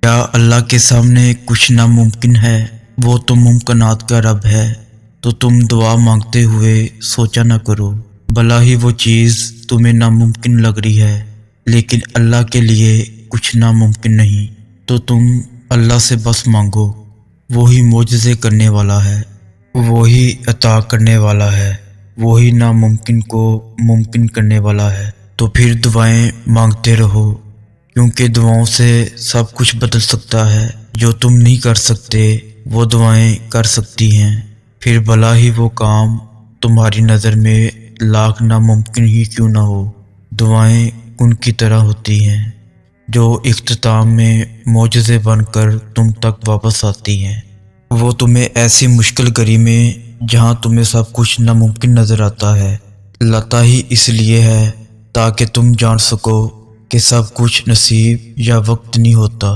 क्या अल्लाह के सामने कुछ नामुमकिन है? वो तो मुमकिनात का रब है। तो तुम दुआ मांगते हुए सोचा न करो, भला ही वो चीज़ तुम्हें नामुमकिन लग रही है, लेकिन अल्लाह के लिए कुछ नामुमकिन नहीं। तो तुम अल्लाह से बस मांगो। वही मोजज़े करने वाला है, वही अता करने वाला है, वही नामुमकिन को मुमकिन करने वाला है। तो फिर दुआएं मांगते रहो, क्योंकि दुआओं से सब कुछ बदल सकता है। जो तुम नहीं कर सकते वो दुआएं कर सकती हैं। फिर भला ही वो काम तुम्हारी नज़र में लाख नामुमकिन ही क्यों ना हो। दुआएं उन की तरह होती हैं जो इख्तिताम में मोजज़े बनकर तुम तक वापस आती हैं। वो तुम्हें ऐसी मुश्किल घड़ी में जहां तुम्हें सब कुछ नामुमकिन नज़र आता है लाता ही इसलिए है ताकि तुम जान सको कि सब कुछ नसीब या वक्त नहीं होता।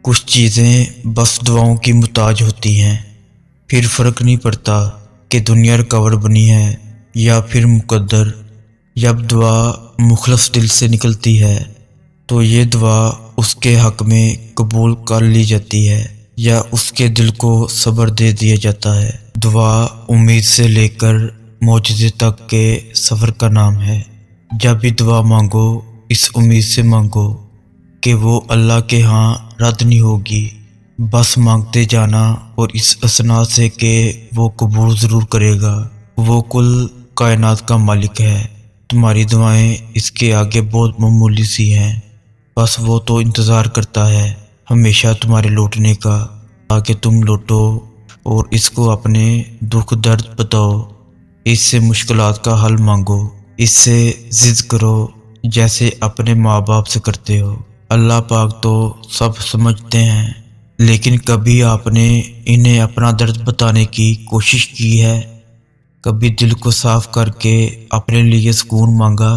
कुछ चीज़ें बस दुआओं की मुताज होती हैं। फिर फ़र्क नहीं पड़ता कि दुनिया रकावट बनी है या फिर मुकद्दर। जब दुआ मुखलस दिल से निकलती है तो ये दुआ उसके हक में कबूल कर ली जाती है या उसके दिल को सब्र दे दिया जाता है। दुआ उम्मीद से लेकर मोजज़े तक के सफ़र का नाम है। जब भी दुआ मांगो इस उम्मीद से मांगो कि वो अल्लाह के यहाँ रद्द नहीं होगी। बस मांगते जाना और इस असना से कि वो कबूल ज़रूर करेगा। वो कुल कायनात का मालिक है। तुम्हारी दुआएं इसके आगे बहुत मामूली सी हैं। बस वो तो इंतज़ार करता है हमेशा तुम्हारे लौटने का, ताकि तुम लौटो और इसको अपने दुख दर्द बताओ। इससे मुश्किलात का हल मांगो, इससे जिद करो जैसे अपने माँ बाप से करते हो। अल्लाह पाक तो सब समझते हैं, लेकिन कभी आपने इन्हें अपना दर्द बताने की कोशिश की है? कभी दिल को साफ करके अपने लिए सुकून मांगा?